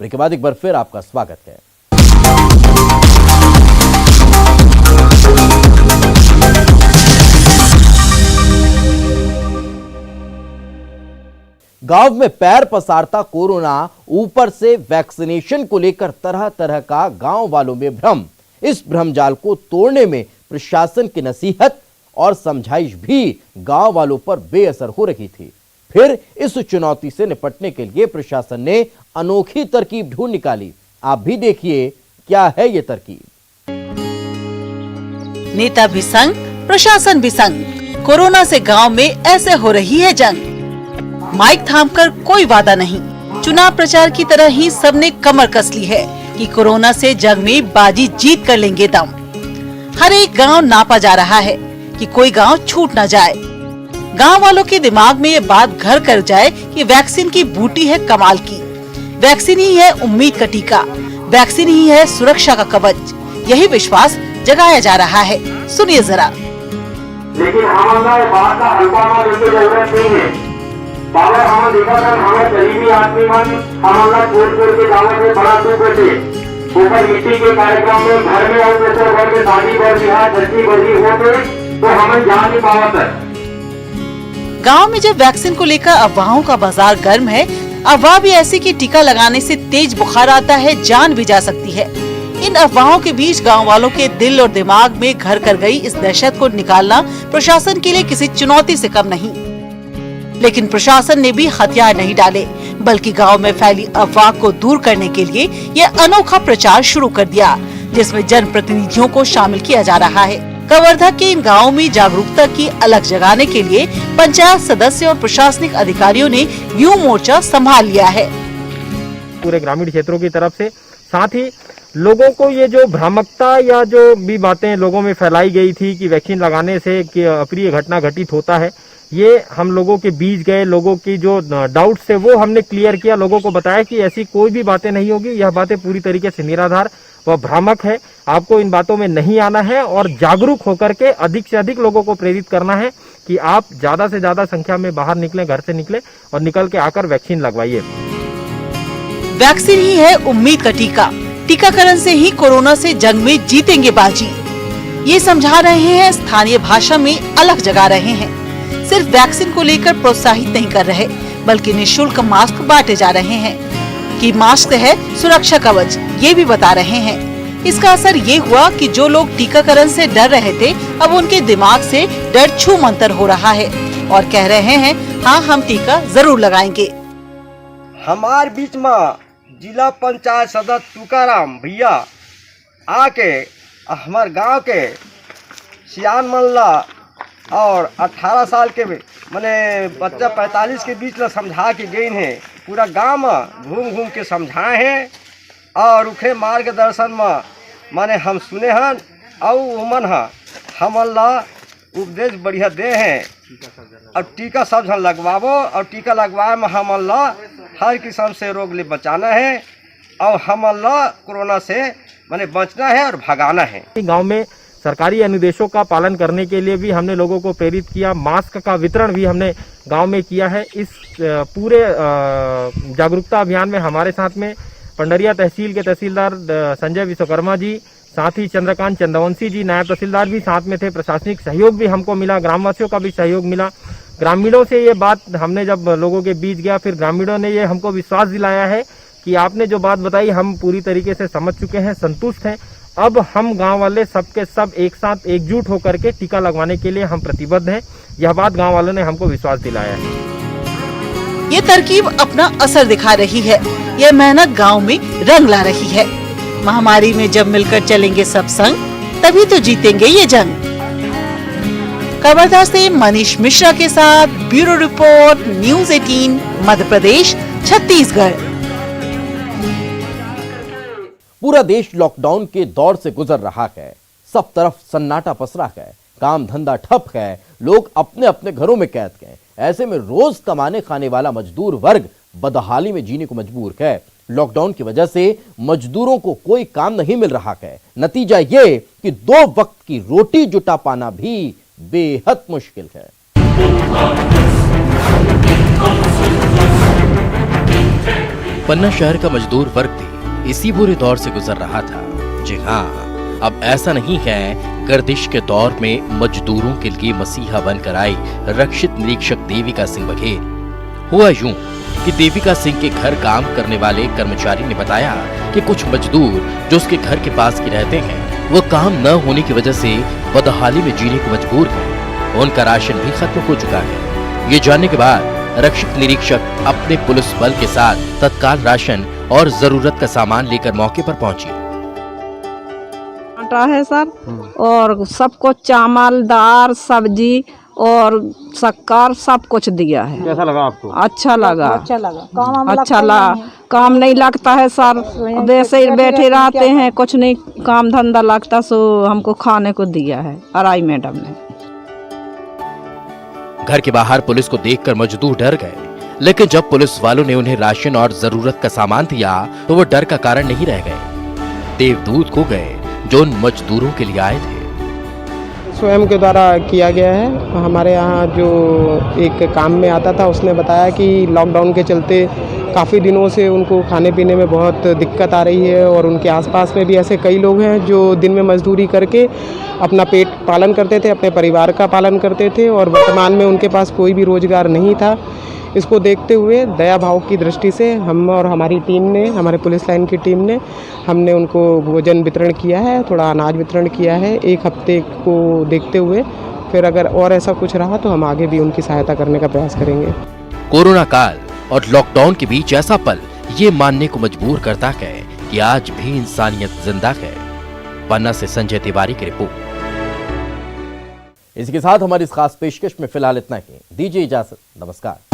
Break के बाद एक बार फिर आपका स्वागत है। गांव में पैर पसारता कोरोना, ऊपर से वैक्सीनेशन को लेकर तरह तरह का गांव वालों में भ्रम। इस भ्रमजाल को तोड़ने में प्रशासन की नसीहत और समझाइश भी गांव वालों पर बेअसर हो रही थी। फिर इस चुनौती से निपटने के लिए प्रशासन ने अनोखी तरकीब ढूंढ निकाली। आप भी देखिए क्या है ये तरकीब। नेता भी संग, प्रशासन भी संग, कोरोना से गांव में ऐसे हो रही है जंग। माइक थामकर कोई वादा नहीं, चुनाव प्रचार की तरह ही सबने कमर कस ली है कि कोरोना से जंग में बाजी जीत कर लेंगे दम। हर एक गांव नापा जा रहा है कि कोई गांव छूट न जाए। गांव वालों के दिमाग में ये बात घर कर जाए कि वैक्सीन की बूटी है कमाल की। वैक्सीन ही है उम्मीद का टीका, वैक्सीन ही है सुरक्षा का कवच। यही विश्वास जगाया जा रहा है। सुनिए जरा। लेकिन हमारा बात का हल्का जरूरत नहीं है। बाबा हम देखा था, हमारे गरीबी आदमी मन हमारा छोड़ के गाँव से बड़ा दूर बैठे ऊपर मिट्टी के कार्यक्रम में घर में और घर में शादी और बिहार धरती बजी होते तो हमें जान नहीं पावत। गांव में जब वैक्सीन को लेकर अफवाहों का बाजार गर्म है, अफवाह भी ऐसी कि टीका लगाने से तेज बुखार आता है, जान भी जा सकती है। इन अफवाहों के बीच गांव वालों के दिल और दिमाग में घर कर गई इस दहशत को निकालना प्रशासन के लिए किसी चुनौती से कम नहीं। लेकिन प्रशासन ने भी हथियार नहीं डाले, बल्कि गांव में फैली अफवाह को दूर करने के लिए यह अनोखा प्रचार शुरू कर दिया, जिसमें जनप्रतिनिधियों को शामिल किया जा रहा है। कवर्धा के इन गाँव में जागरूकता की अलग जगाने के लिए पंचायत सदस्य और प्रशासनिक अधिकारियों ने व्यू मोर्चा संभाल लिया है। पूरे ग्रामीण क्षेत्रों की तरफ से, साथ ही लोगों को ये जो भ्रामकता या जो भी बातें लोगों में फैलाई गई थी कि वैक्सीन लगाने से अप्रिय घटना घटित होता है, ये हम लोगों के बीच गए, लोगों की जो डाउट्स थे वो हमने क्लियर किया, लोगों को बताया कि ऐसी कोई भी बातें नहीं होगी। यह बातें पूरी तरीके से निराधार व भ्रामक है। आपको इन बातों में नहीं आना है और जागरूक होकर के अधिक से अधिक लोगों को प्रेरित करना है कि आप ज्यादा से ज्यादा संख्या में बाहर निकलें, घर से निकलें और निकल के आकर वैक्सीन लगवाइए। वैक्सीन ही है उम्मीद का टीका, टीकाकरण से ही कोरोना से जंग में जीतेंगे बाजी। ये समझा रहे हैं, स्थानीय भाषा में अलग जगा रहे हैं। सिर्फ वैक्सीन को लेकर प्रोत्साहित नहीं कर रहे, बल्कि निःशुल्क मास्क बांटे जा रहे हैं कि मास्क है सुरक्षा कवच, ये भी बता रहे हैं। इसका असर ये हुआ कि जो लोग टीकाकरण से डर रहे थे, अब उनके दिमाग से डर छू मंतर हो रहा है और कह रहे हैं हाँ हम टीका जरूर लगाएंगे। हमारे बीच में जिला पंचायत सदस्य तुकाराम भैया आके हमारे गांव के सियान मल्ला और 18 साल के मैंने बच्चा 45 के बीच में समझा के गए हैं। पूरा गांव में घूम घूम के समझाए हैं और उखे मार्गदर्शन में माने हम सुने हैं और उमन हम अल्लाह उपदेश बढ़िया दे हैं। और टीका सब जन लगवाबो और टीका लगवाए में हम अल्लाह हर किस्म से रोग ले बचाना है और हम अल्लाह कोरोना से माने बचना है और भगाना है। गाँव में सरकारी अनुदेशों का पालन करने के लिए भी हमने लोगों को प्रेरित किया। मास्क का वितरण भी हमने गांव में किया है। इस पूरे जागरूकता अभियान में हमारे साथ में पंडरिया तहसील के तहसीलदार संजय विश्वकर्मा जी, साथ ही चंद्रकांत चंद्रवंशी जी नायब तहसीलदार भी साथ में थे। प्रशासनिक सहयोग भी हमको मिला, ग्रामवासियों का भी सहयोग मिला। ग्रामीणों से ये बात हमने जब लोगों के बीच गया, फिर ग्रामीणों ने ये हमको विश्वास दिलाया है कि आपने जो बात बताई हम पूरी तरीके से समझ चुके हैं, संतुष्ट हैं। अब हम गांव वाले सबके सब एक साथ एकजुट होकर के टीका लगवाने के लिए हम प्रतिबद्ध हैं। यह बात गांव वालों ने हमको विश्वास दिलाया है। ये तरकीब अपना असर दिखा रही है। यह मेहनत गांव में रंग ला रही है। महामारी में जब मिलकर चलेंगे सब संग, तभी तो जीतेंगे ये जंग। कवर्धा से मनीष मिश्रा के साथ bureau report, news 18 Madhya Pradesh, Chhattisgarh. पूरा देश लॉकडाउन के दौर से गुजर रहा है। सब तरफ सन्नाटा पसरा है, काम धंधा ठप है, लोग अपने अपने घरों में कैद हैं। ऐसे में रोज कमाने खाने वाला मजदूर वर्ग बदहाली में जीने को मजबूर है। लॉकडाउन की वजह से मजदूरों को कोई काम नहीं मिल रहा है। नतीजा ये कि 2 वक्त की रोटी जुटा पाना भी बेहद मुश्किल है। पन्ना शहर का मजदूर वर्ग भी इसी बुरे दौर से गुजर रहा था। जी हाँ, अब ऐसा नहीं है। गर्दिश के दौर में मजदूरों के लिए मसीहा बनकर आई रक्षित निरीक्षक देविका सिंह बघेल। हुआ यूं कि देविका सिंह के घर काम करने वाले कर्मचारी ने बताया कि कुछ मजदूर जो उसके घर के पास के रहते हैं वो काम न होने की वजह से बदहाली में जीने को मजबूर हैं। उनका राशन भी खत्म हो चुका है। ये जानने के बाद रक्षित निरीक्षक अपने पुलिस बल के साथ तत्काल राशन और जरूरत का सामान लेकर मौके पर पहुंची। आटा है सर, और सबको चावल, दाल, सब्जी और शक्कर सब कुछ दिया है। कैसा लगा आपको? अच्छा लगा। अच्छा लगा। अच्छा लगा। काम नहीं लगता है सर, वैसे ही बैठे रहते हैं, कुछ नहीं काम धंधा लगता, सो हमको खाने को दिया है अराई मैडम ने। घर के बाहर पुलिस को देखकर मजदूर डर गए, लेकिन जब पुलिस वालों ने उन्हें राशन और जरूरत का सामान दिया तो वो डर का कारण नहीं रह गए। देवदूत को गए जो उन मजदूरों के लिए आए थे। स्वयं के द्वारा किया गया है। हमारे यहाँ जो एक काम में आता था उसने बताया कि लॉकडाउन के चलते काफ़ी दिनों से उनको खाने पीने में बहुत दिक्कत आ रही है, और उनके आसपास में भी ऐसे कई लोग हैं जो दिन में मजदूरी करके अपना पेट पालन करते थे, अपने परिवार का पालन करते थे, और वर्तमान में उनके पास कोई भी रोजगार नहीं था। इसको देखते हुए दया भाव की दृष्टि से हम और हमारी टीम ने, हमारे पुलिस लाइन की टीम ने, हमने उनको भोजन वितरण किया है, थोड़ा अनाज वितरण किया है 1 हफ्ते को देखते हुए। फिर अगर और ऐसा कुछ रहा तो हम आगे भी उनकी सहायता करने का प्रयास करेंगे। कोरोना काल और लॉकडाउन के बीच ऐसा पल ये मानने को मजबूर करता है कि आज भी इंसानियत जिंदा है। पन्ना से संजय तिवारी की रिपोर्ट। इसके साथ हमारी इस खास पेशकश में फिलहाल इतना ही। दीजिए इजाजत। नमस्कार।